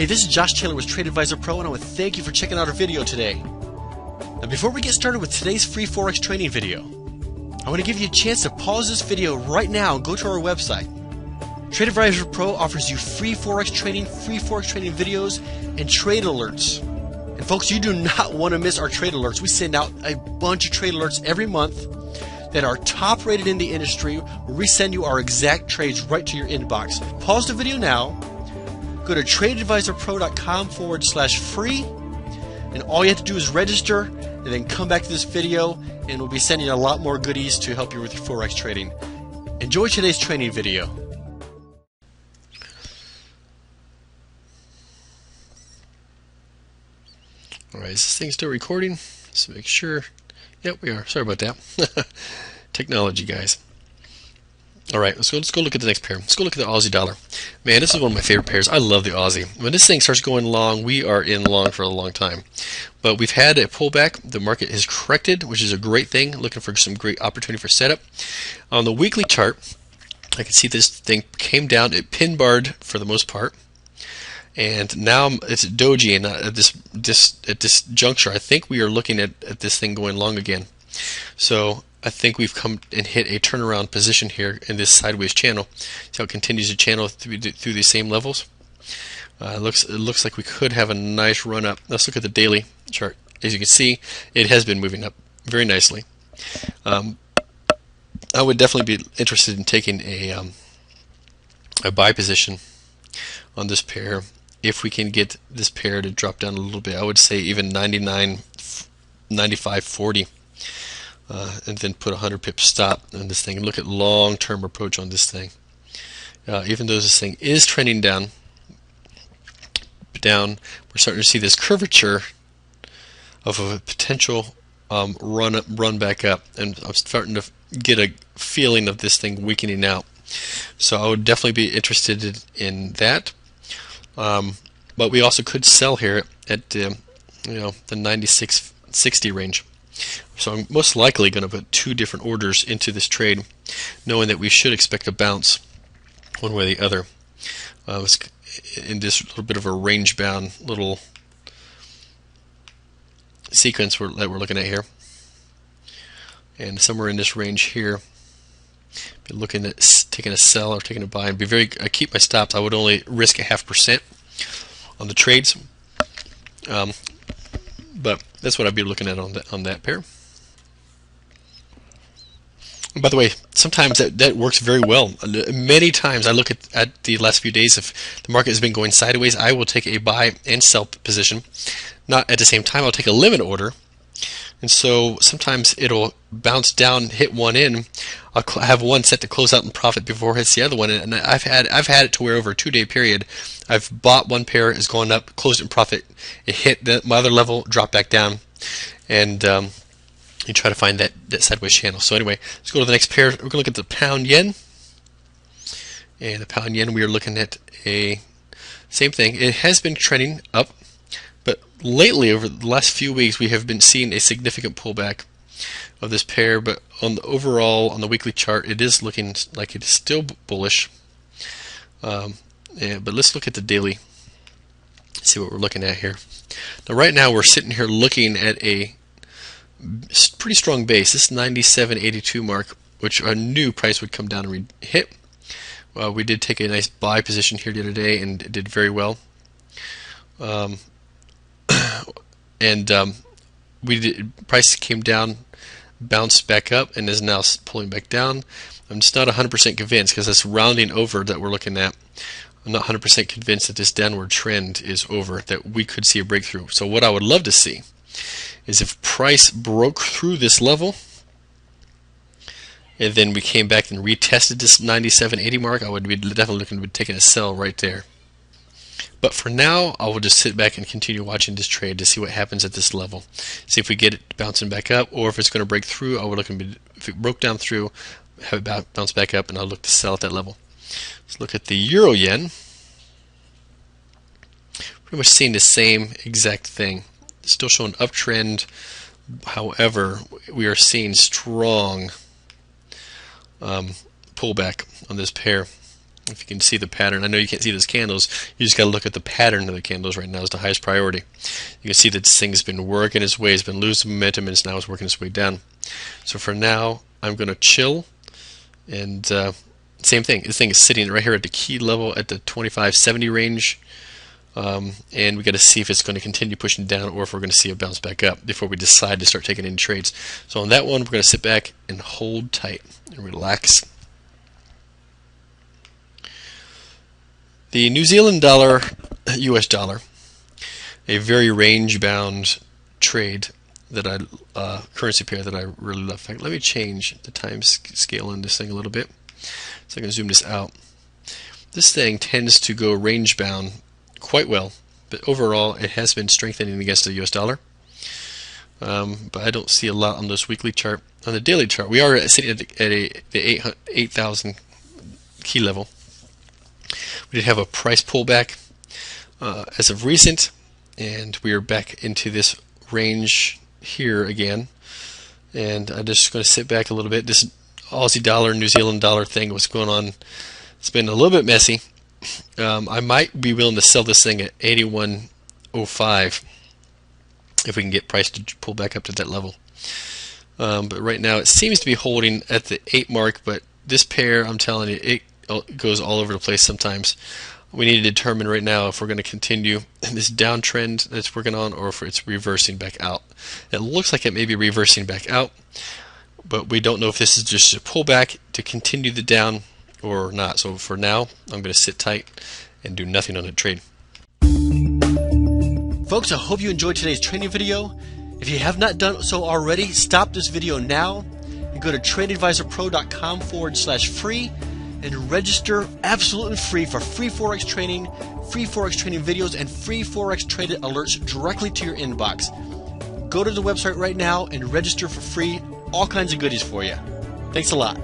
Hey, this is Josh Taylor with Trade Advisor Pro, and I want to thank you for checking out our video today. Now, before we get started with today's free Forex training video, I want to give you a chance to pause this video right now and go to our website. Trade Advisor Pro offers you free Forex training videos, and trade alerts. And folks, you do not want to miss our trade alerts. We send out a bunch of trade alerts every month that are top rated in the industry, where we send you our exact trades right to your inbox. Pause the video now. Go to tradeadvisorpro.com/free, and all you have to do is register and then come back to this video, and we'll be sending you a lot more goodies to help you with your Forex trading. Enjoy today's training video. Alright, is this thing still recording? Let's make sure. Yep, we are. Sorry about that. Technology, guys. Alright, let's go look at the next pair. Let's go look at the Aussie dollar. Man, this is one of my favorite pairs. I love the Aussie. When this thing starts going long, we are in long for a long time. But we've had a pullback. The market has corrected, which is a great thing. Looking for some great opportunity for setup. On the weekly chart, I can see this thing came down. It pin barred for the most part. And now it's doji, and at this juncture, I think we are looking at this thing going long again. So I think we've come and hit a turnaround position here in this sideways channel. See how it continues to channel through these same levels. It looks like we could have a nice run up. Let's look at the daily chart. As you can see, it has been moving up very nicely. I would definitely be interested in taking a buy position on this pair if we can get this pair to drop down a little bit. I would say even 99, 95, 40. And then put a 100 pip stop on this thing and look at long-term approach on this thing. Even though this thing is trending down, we're starting to see this curvature of a potential run back up, and I'm starting to get a feeling of this thing weakening out. So I would definitely be interested in that. But we also could sell here at the 96.60 range. So I'm most likely going to put two different orders into this trade, knowing that we should expect a bounce one way or the other. In this little bit of a range-bound little sequence that we're looking at here. And somewhere in this range here, be looking at taking a sell or taking a buy. And I keep my stops. I would only risk 0.5% on the trades. But that's what I'd be looking at on that pair. And by the way, sometimes that works very well. Many times I look at the last few days, if the market has been going sideways, I will take a buy and sell position. Not at the same time, I'll take a limit order. And so sometimes it'll bounce down, hit one in. I'll have one set to close out in profit before it hits the other one. And I've had it to where over a 2-day period, I've bought one pair, it's gone up, closed it in profit, it hit my other level, dropped back down, and you try to find that sideways channel. So anyway, let's go to the next pair. We're going to look at the pound yen. And the pound yen, we are looking at a same thing. It has been trending up, but lately, over the last few weeks, we have been seeing a significant pullback of this pair. But on the weekly chart, it is looking like it is still bullish. But let's look at the daily. See what we're looking at here. Now, right now, we're sitting here looking at a pretty strong base. This 97.82 mark, which a new price would come down and hit. We did take a nice buy position here the other day, and it did very well. Price came down, bounced back up, and is now pulling back down. I'm just not 100% convinced, because this rounding over that we're looking at, I'm not 100% convinced that this downward trend is over, that we could see a breakthrough. So what I would love to see is if price broke through this level, and then we came back and retested this 97.80 mark, I would be definitely looking to be taking a sell right there. But for now, I will just sit back and continue watching this trade to see what happens at this level. See if we get it bouncing back up, or if it's going to break through. I would look, if it broke down through, have it bounce back up, and I'll look to sell at that level. Let's look at the euro yen. Pretty much seeing the same exact thing. Still showing uptrend. However, we are seeing strong pullback on this pair. If you can see the pattern, I know you can't see those candles. You just got to look at the pattern of the candles right now is the highest priority. You can see that this thing's been working its way. It's been losing momentum, and now it's working its way down. So for now, I'm going to chill. And same thing. This thing is sitting right here at the key level at the 25.70 range. And we got to see if it's going to continue pushing down or if we're going to see it bounce back up before we decide to start taking any trades. So on that one, we're going to sit back and hold tight and relax. The New Zealand dollar, US dollar, a very range-bound trade that currency pair that I really love. In fact, let me change the time scale on this thing a little bit so I can zoom this out. This thing tends to go range-bound quite well, but overall it has been strengthening against the US dollar. But I don't see a lot on this weekly chart. On the daily chart, we are sitting at the 8,000 key level. We did have a price pullback as of recent, and we are back into this range here again. And I'm just going to sit back a little bit. This Aussie dollar, New Zealand dollar thing, what's going on, it's been a little bit messy. I might be willing to sell this thing at 81.05 if we can get price to pull back up to that level. But right now it seems to be holding at the 8 mark, but this pair, I'm telling you, it goes all over the place sometimes. We need to determine right now if we're going to continue this downtrend that's working on or if it's reversing back out. It looks like it may be reversing back out, but we don't know if this is just a pullback to continue the down or not. So for now, I'm going to sit tight and do nothing on the trade. Folks, I hope you enjoyed today's training video. If you have not done so already, stop this video now and go to tradeadvisorpro.com/free and register absolutely free for free Forex training videos, and free Forex traded alerts directly to your inbox. Go to the website right now and register for free. All kinds of goodies for you. Thanks a lot.